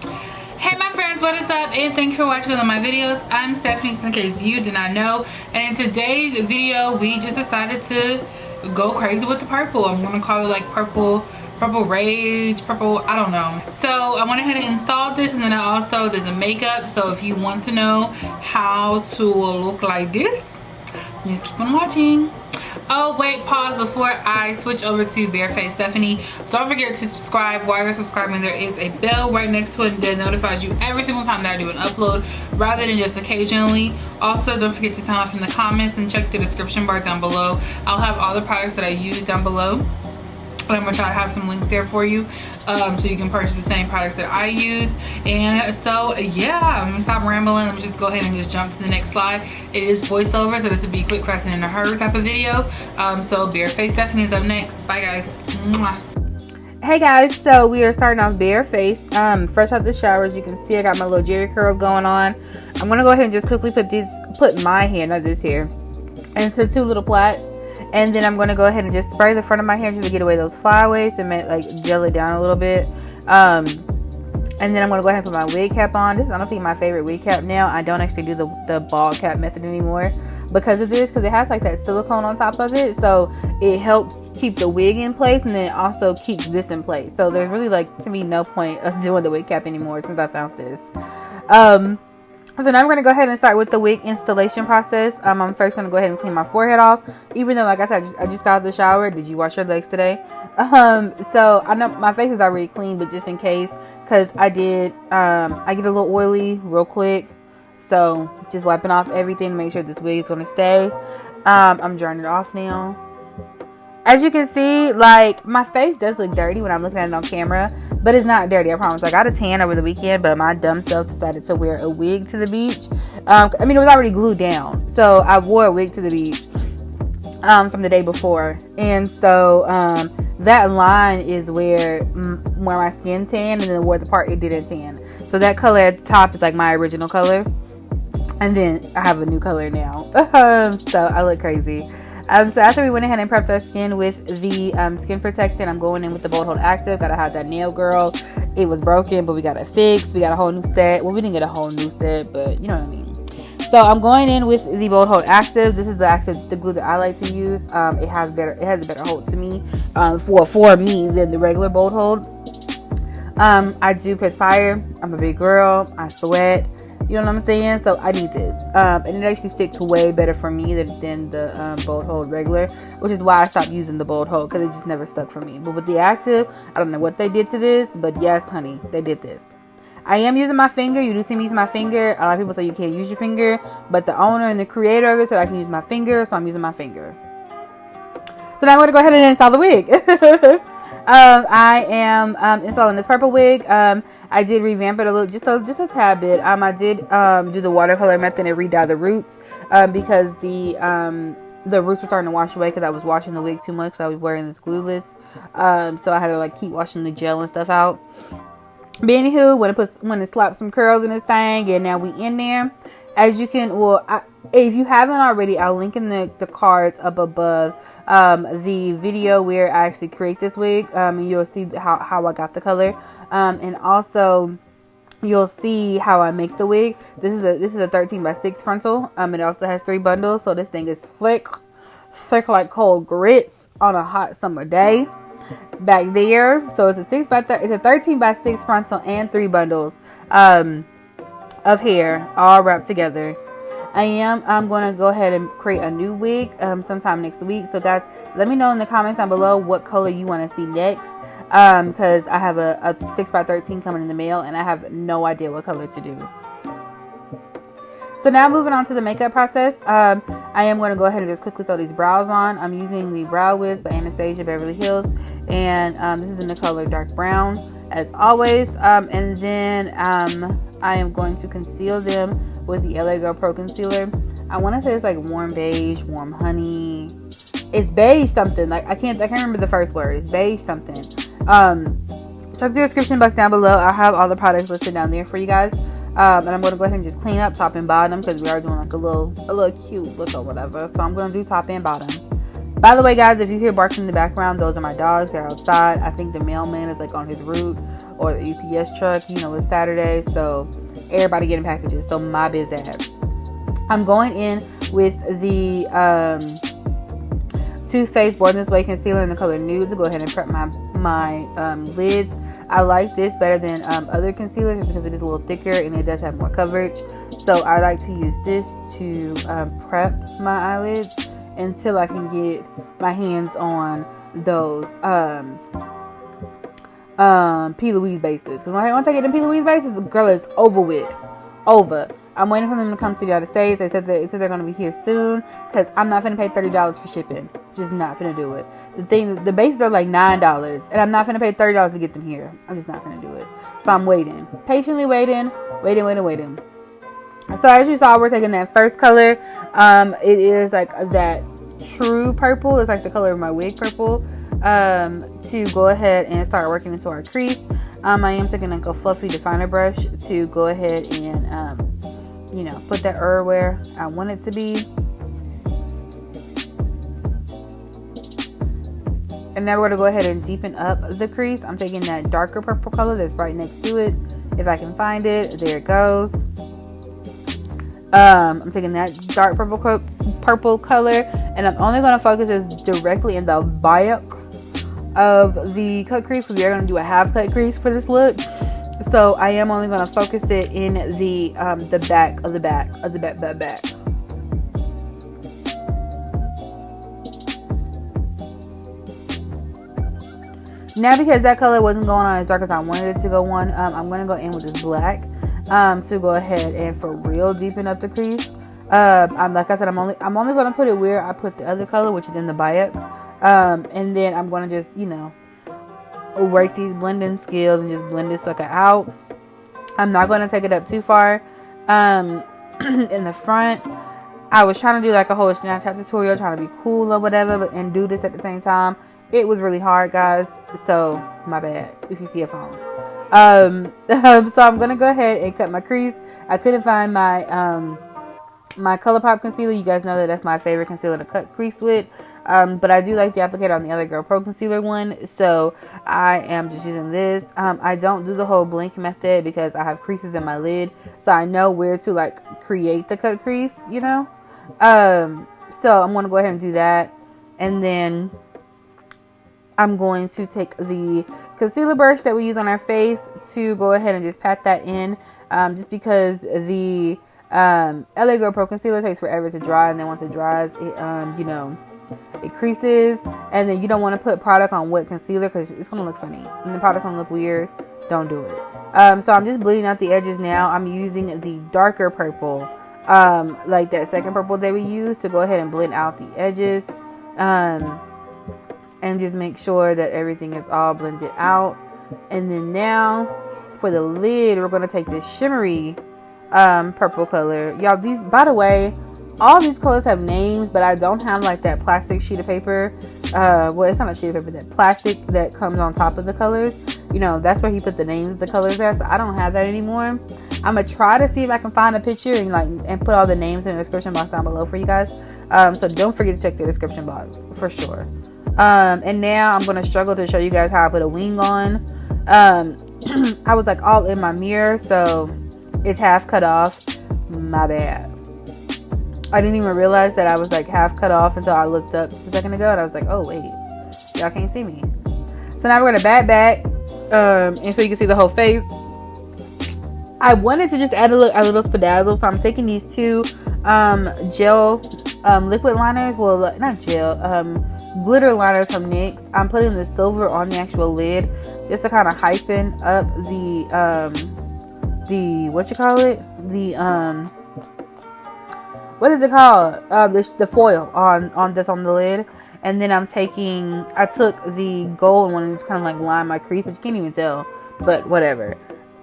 Hey my friends, what is up? And thank you for watching one of my videos. I'm Stephanie, in case you did not know. And in today's video, we just decided to go crazy with the purple. I'm gonna call it like purple rage, purple, I don't know. So I went ahead and installed this, and then I also did the makeup. So if you want to know how to look like this, just keep on watching. Oh wait, pause before I switch over to Bareface Stephanie. Don't forget to subscribe. While you're subscribing, there is a bell right next to it that notifies you every single time that I do an upload rather than just occasionally. Also, don't forget to sign off in the comments and check the description bar down below. I'll have all the products that I use down below. But I'm gonna try to have some links there for you, so you can purchase the same products that I use. And so yeah, I'm gonna stop rambling. Let me just go ahead and just jump to the next slide. It is voiceover, so this would be quick, fast, and in a hurry type of video. So Bareface Stephanie is up next. Bye guys. Mwah. Hey guys, so we are starting off barefaced, fresh out the shower. As you can see, I got my little jerry curls going on. I'm gonna go ahead and just quickly put my hair, not this hair, into two little plaits. And then I'm going to go ahead and just spray the front of my hair just to get away those flyaways and like gel it down a little bit. And then I'm going to go ahead and put my wig cap on. This is honestly my favorite wig cap now. I don't actually do the bald cap method anymore because of this, because it has like that silicone on top of it. So it helps keep the wig in place, and then it also keeps this in place. So there's really, like, to me, no point of doing the wig cap anymore since I found this. So now I'm going to go ahead and start with the wig installation process. I'm first going to go ahead and clean my forehead off. Even though, like I said, I just got out of the shower. Did you wash your legs today? So I know my face is already clean, but just in case, because I get a little oily real quick. So just wiping off everything to make sure this wig is going to stay. I'm drying it off now. As you can see, like, my face does look dirty when I'm looking at it on camera, but it's not dirty, I promise. I got a tan over the weekend, but my dumb self decided to wear a wig to the beach. I mean, it was already glued down, so I wore a wig to the beach from the day before. And so that line is where my skin tan, and then where the part it didn't tan. So that color at the top is like my original color, and then I have a new color now. So I look crazy. So after we went ahead and prepped our skin with the skin protectant, I'm going in with the Bold Hold Active. Gotta have that nail, girl. It was broken, but we got it fixed. We got a whole new set. Well, we didn't get a whole new set, but you know what I mean. So I'm going in with the Bold Hold Active. This is the glue that I like to use. It has a better hold to me, for me, than the regular Bold Hold. I do perspire. I'm a big girl. I sweat. You know what I'm saying? So I need this. And it actually sticks way better for me than the Bold Hold regular, which is why I stopped using the Bold Hold, because it just never stuck for me. But with the Active, I don't know what they did to this, but yes, honey, they did this. I am using my finger. You do see me use my finger. A lot of people say you can't use your finger, but the owner and the creator of it said I can use my finger, so I'm using my finger. So now I'm going to go ahead and install the wig. I am installing this purple wig. I did revamp it a little, just a tad bit. I did do the watercolor method and re-dye the roots because the roots were starting to wash away because I was washing the wig too much. So I was wearing this glueless, so I had to like keep washing the gel and stuff out. But anywho, when it slapped some curls in this thing, and now we in there. As you can, if you haven't already, I'll link in the cards up above the video where I actually create this wig. And you'll see how I got the color, and also you'll see how I make the wig. This is a 13x6 frontal. It also has 3 bundles, so this thing is thick like cold grits on a hot summer day. Back there, so it's a 13x6 frontal and 3 bundles of hair all wrapped together. I'm going to go ahead and create a new wig sometime next week. So guys, let me know in the comments down below what color you want to see next, because I have a 6x13 coming in the mail, and I have no idea what color to do. So now moving on to the makeup process, I am going to go ahead and just quickly throw these brows on. I'm using the Brow Wiz by Anastasia Beverly Hills, and this is in the color dark brown as always. And then I am going to conceal them with the LA Girl Pro Concealer. I want to say it's like warm beige, warm honey. It's beige something. Like I can't remember the first word. It's beige something. Check the description box down below. I'll have all the products listed down there for you guys. And I'm going to go ahead and just clean up top and bottom because we are doing like a little cute look or whatever. So I'm going to do top and bottom. By the way, guys, if you hear barking in the background, those are my dogs. They're outside. I think the mailman is like on his route, or the UPS truck. You know, it's Saturday, so everybody getting packages. So my biz that. I'm going in with the Too Faced Born This Way concealer in the color nude to go ahead and prep my lids. I like this better than other concealers just because it is a little thicker and it does have more coverage. So I like to use this to prep my eyelids until I can get my hands on those P. Louise bases. Because once I get the P. Louise bases, the girl is over with. Over. I'm waiting for them to come to the United States. They said they're going to be here soon. Because I'm not finna pay $30 for shipping. Just not finna do it. The bases are like $9. And I'm not finna pay $30 to get them here. I'm just not finna do it. So I'm waiting. Patiently waiting. So as you saw, we're taking that first color. It is like that true purple. It's like the color of my wig purple. To go ahead and start working into our crease. I am taking like a fluffy definer brush to go ahead and you know, put that where I want it to be. And now we're going to go ahead and deepen up the crease. I'm taking that darker purple color that's right next to it. If I can find it. There it goes. I'm taking that dark purple color. And I'm only going to focus this directly in the back of the cut crease. Because we are going to do a half cut crease for this look. So I am only going to focus it in the back of the back. Now, because that color wasn't going on as dark as I wanted it to go on, I'm going to go in with this black to go ahead and for real deepen up the crease. Like I said, I'm only going to put it where I put the other color, which is in the back. And then I'm going to just, you know, work these blending skills and just blend this sucker out. I'm not going to take it up too far. In the front, I was trying to do like a whole Snapchat tutorial, trying to be cool or whatever, and do this at the same time. It was really hard, guys. So my bad if you see a phone. So I'm gonna go ahead and cut my crease. I couldn't find my my ColourPop concealer. You guys know that that's my favorite concealer to cut crease with. But I do like the applicator on the other Girl Pro concealer one, so I am just using this. I don't do the whole blink method because I have creases in my lid, so I know where to like create the cut crease, you know. So I'm gonna go ahead and do that, and then I'm going to take the concealer brush that we use on our face to go ahead and just pat that in, just because the LA Girl Pro concealer takes forever to dry, and then once it dries, it you know, it creases, and then you don't want to put product on wet concealer because it's gonna look funny and the product gonna look weird. Don't do it. So I'm just blending out the edges now. I'm using the darker purple, like that second purple that we used, to go ahead and blend out the edges, and just make sure that everything is all blended out. And then now for the lid, we're going to take this shimmery purple color. Y'all, these, by the way, all these colors have names, but I don't have like that plastic sheet of paper. Well, it's not a sheet of paper, that plastic that comes on top of the colors. You know, that's where he put the names of the colors at, so I don't have that anymore. I'm going to try to see if I can find a picture and put all the names in the description box down below for you guys. So don't forget to check the description box for sure. And now I'm going to struggle to show you guys how I put a wing on. I was like all in my mirror, so it's half cut off. My bad. I didn't even realize that I was like half cut off until I looked up just a second ago, and I was like, oh wait, y'all can't see me. So now we're going to bat back, and so you can see the whole face. I wanted to just add a little spadazzle, so I'm taking these two gel liquid liners. Well, not gel, glitter liners from NYX. I'm putting the silver on the actual lid just to kind of hypen up the what you call it, the what is it called, the foil on the lid. And then I took the gold one and just kind of like line my crease, but you can't even tell, but whatever.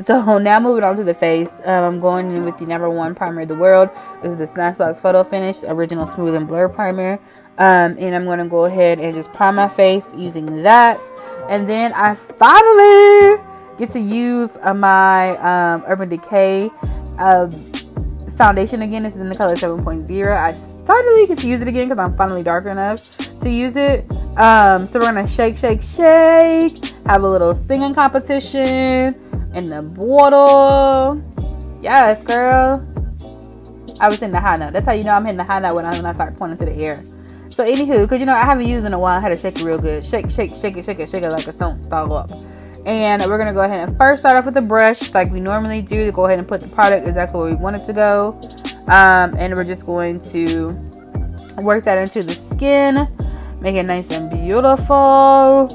So now moving on to the face, I'm going in with the #1 primer of the world. This is the Smashbox Photo Finish Original Smooth and Blur Primer. And I'm going to go ahead and just prime my face using that. And then I finally get to use my Urban Decay foundation again. This is in the color 7.0. I finally get to use it again because I'm finally dark enough to use it. So we're gonna shake, shake, shake. Have a little singing competition in the bottle. Yes, girl. I was hitting the high note. That's how you know I'm hitting the high note when I start pointing to the air. So anywho, because you know I haven't used it in a while, I had to shake it real good. Shake, shake, shake it, shake it, shake it like it don't stall up. And we're gonna go ahead and first start off with the brush, like we normally do, to go ahead and put the product exactly where we want it to go. And we're just going to work that into the skin, make it nice and beautiful.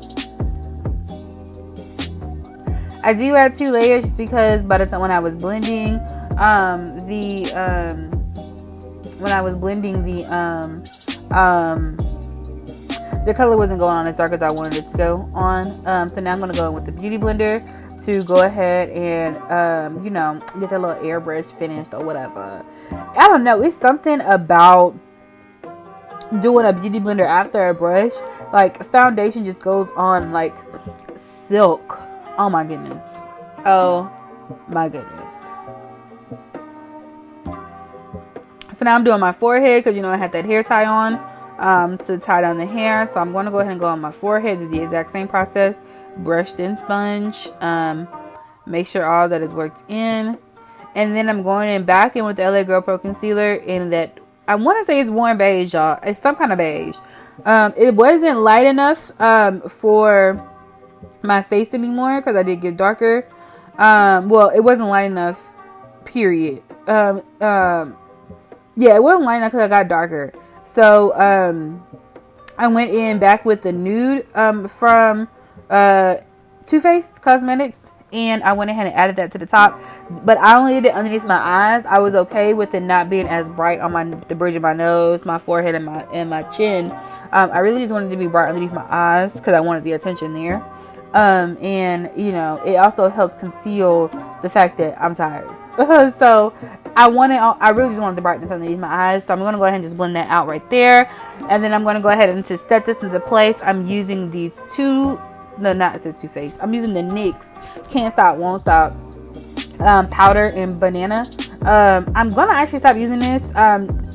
I do add 2 layers just because by the time when I was blending the color wasn't going on as dark as I wanted it to go on. So now I'm going to go in with the Beauty Blender to go ahead and, you know, get that little airbrush finished or whatever. I don't know. It's something about doing a Beauty Blender after a brush. Like, foundation just goes on like silk. Oh my goodness. Oh my goodness. So now I'm doing my forehead because, you know, I had that hair tie on to tie down the hair. So I'm going to go ahead and go on my forehead. Do the exact same process. Brush then sponge. Make sure all that is worked in. And then I'm going in back in with the LA Girl Pro Concealer in that, I want to say it's warm beige, y'all. It's some kind of beige. It wasn't light enough for my face anymore because I did get darker. Well, it wasn't light enough, period. Yeah, it wasn't light enough because I got darker. So, I went in back with the nude from Too Faced Cosmetics. And I went ahead and added that to the top. But I only did it underneath my eyes. I was okay with it not being as bright on the bridge of my nose, my forehead, and my chin. I really just wanted it to be bright underneath my eyes because I wanted the attention there. And, you know, it also helps conceal the fact that I'm tired. So I really just wanted the brightness underneath my eyes. So I'm going to go ahead and just blend that out right there. And then I'm going to go ahead and to set this into place, I'm using the Too Faced. I'm using the NYX Can't Stop, Won't Stop powder in banana. I'm going to actually stop using this.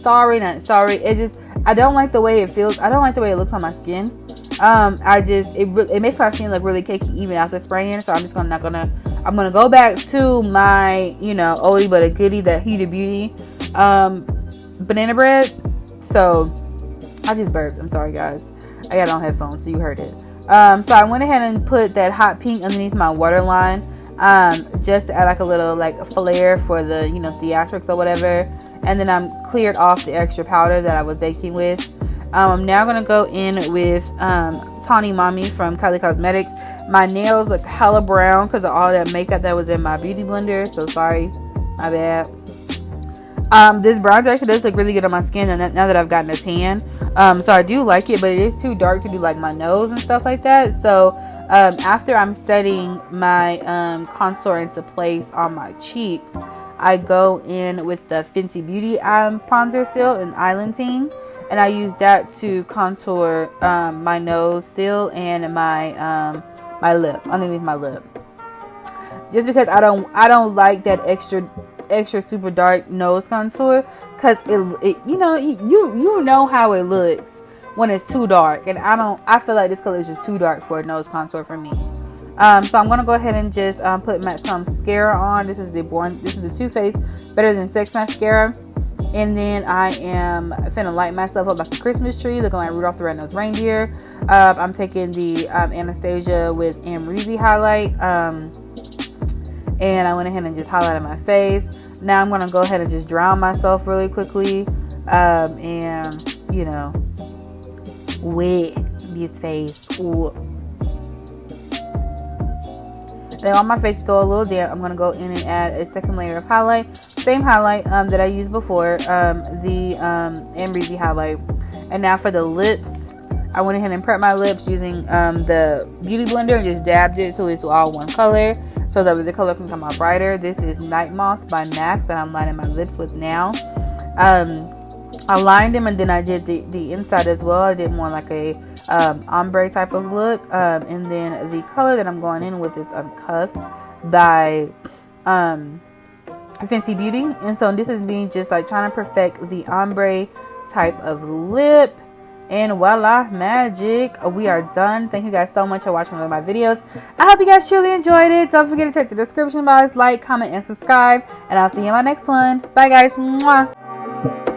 Sorry. It just, I don't like the way it feels. I don't like the way it looks on my skin. It makes my skin look really cakey even after spraying. So I'm gonna go back to my, you know, oldie but a goodie, the Huda Beauty banana bread. So I just burped. I'm sorry, guys. I got it on headphones, so you heard it. So I went ahead and put that hot pink underneath my waterline, just to add like a little like flair for the, you know, theatrics or whatever. And then I'm cleared off the extra powder that I was baking with. I'm now going to go in with Tawny Mami from Kylie Cosmetics. My nails look hella brown because of all that makeup that was in my beauty blender. So sorry, my bad. This bronzer actually does look really good on my skin now that I've gotten a tan. So I do like it, but it is too dark to do like my nose and stuff like that. So after I'm setting my contour into place on my cheeks, I go in with the Fenty Beauty bronzer still in Island Ting. And I use that to contour my nose still and my my lip, underneath my lip. Just because I don't like that extra super dark nose contour, because it you know how it looks when it's too dark, and I feel like this color is just too dark for a nose contour for me. So I'm gonna go ahead and just put some mascara on. This is the Too Faced Better Than Sex mascara. And then I am finna light myself up like a Christmas tree, looking like Rudolph the Red-Nosed Reindeer. I'm taking the Anastasia with Amrezy highlight. And I went ahead and just highlighted my face. Now I'm gonna go ahead and just drown myself really quickly. And, you know, wet this face. Ooh. Now on my face is still a little damp. I'm going to go in and add a second layer of highlight. Same highlight that I used before, the Amrezy highlight. And now for the lips, I went ahead and prepped my lips using the Beauty Blender and just dabbed it so it's all one color, so that the color can come out brighter. This is Night Moth by MAC that I'm lining my lips with now. I lined them and then I did the inside as well. I did more like a ombre type of look. And then the color that I'm going in with is Uncuffed by Fenty Beauty. And so this is me just like trying to perfect the ombre type of lip. And voila, magic. We are done. Thank you guys so much for watching one of my videos. I hope you guys truly enjoyed it. Don't forget to check the description box, like, comment, and subscribe. And I'll see you in my next one. Bye, guys. Mwah.